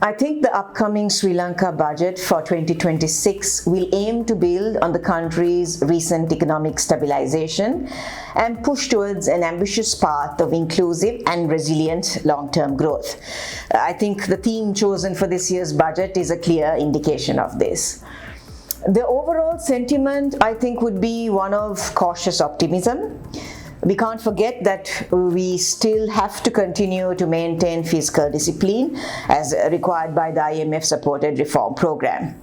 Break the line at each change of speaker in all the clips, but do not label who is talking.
I think the upcoming Sri Lanka budget for 2026 will aim to build on the country's recent economic stabilization and push towards an ambitious path of inclusive and resilient long-term growth. I think the theme chosen for this year's budget is a clear indication of this. The overall sentiment, I think, would be one of cautious optimism. We can't forget that we still have to continue to maintain fiscal discipline as required by the IMF-supported reform program.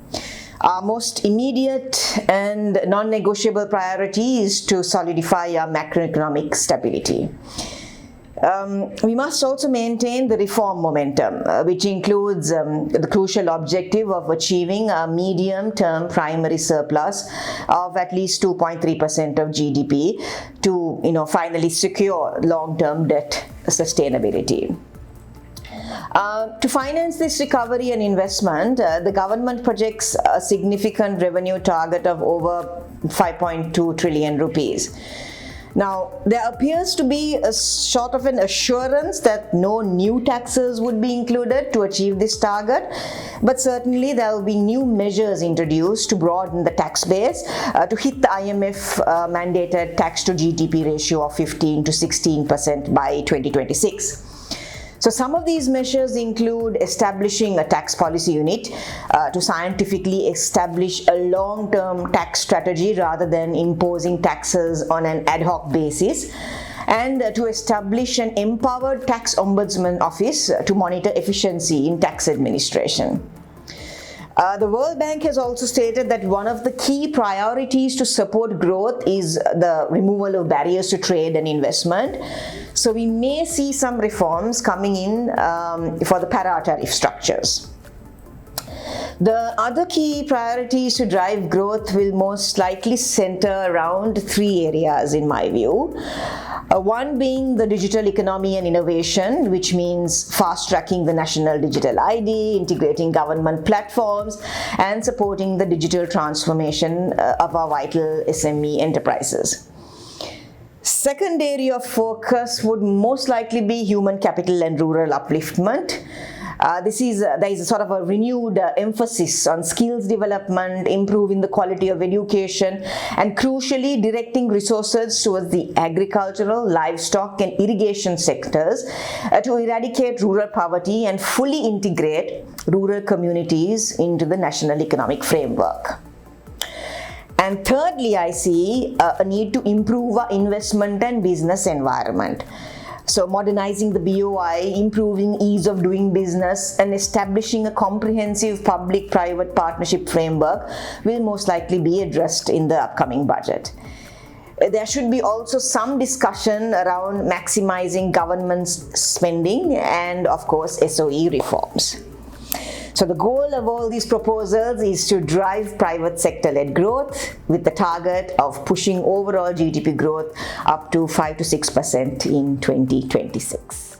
Our most immediate and non-negotiable priority is to solidify our macroeconomic stability. We must also maintain the reform momentum, which includes the crucial objective of achieving a medium-term primary surplus of at least 2.3% of GDP to, finally secure long-term debt sustainability. To finance this recovery and investment, the government projects a significant revenue target of over 5.2 trillion rupees. Now, there appears to be a sort of an assurance that no new taxes would be included to achieve this target, but certainly there will be new measures introduced to broaden the tax base to hit the IMF mandated tax to GDP ratio of 15 to 16% by 2026. So some of these measures include establishing a tax policy unit to scientifically establish a long-term tax strategy rather than imposing taxes on an ad hoc basis, and to establish an empowered tax ombudsman office to monitor efficiency in tax administration. The World Bank has also stated that one of the key priorities to support growth is the removal of barriers to trade and investment. So we may see some reforms coming in for the para-tariff structures. The other key priorities to drive growth will most likely center around three areas in my view. One being the digital economy and innovation, which means fast-tracking the national digital ID, integrating government platforms, and supporting the digital transformation of our vital SME enterprises. Second area of focus would most likely be human capital and rural upliftment. There is a sort of a renewed emphasis on skills development, improving the quality of education, and crucially directing resources towards the agricultural, livestock, and irrigation sectors to eradicate rural poverty and fully integrate rural communities into the national economic framework. And thirdly, I see a need to improve our investment and business environment. So modernizing the BOI, improving ease of doing business, and establishing a comprehensive public-private partnership framework will most likely be addressed in the upcoming budget. There should be also some discussion around maximizing government spending and, of course, SOE reforms. So the goal of all these proposals is to drive private sector-led growth with the target of pushing overall GDP growth up to 5 to 6% in 2026.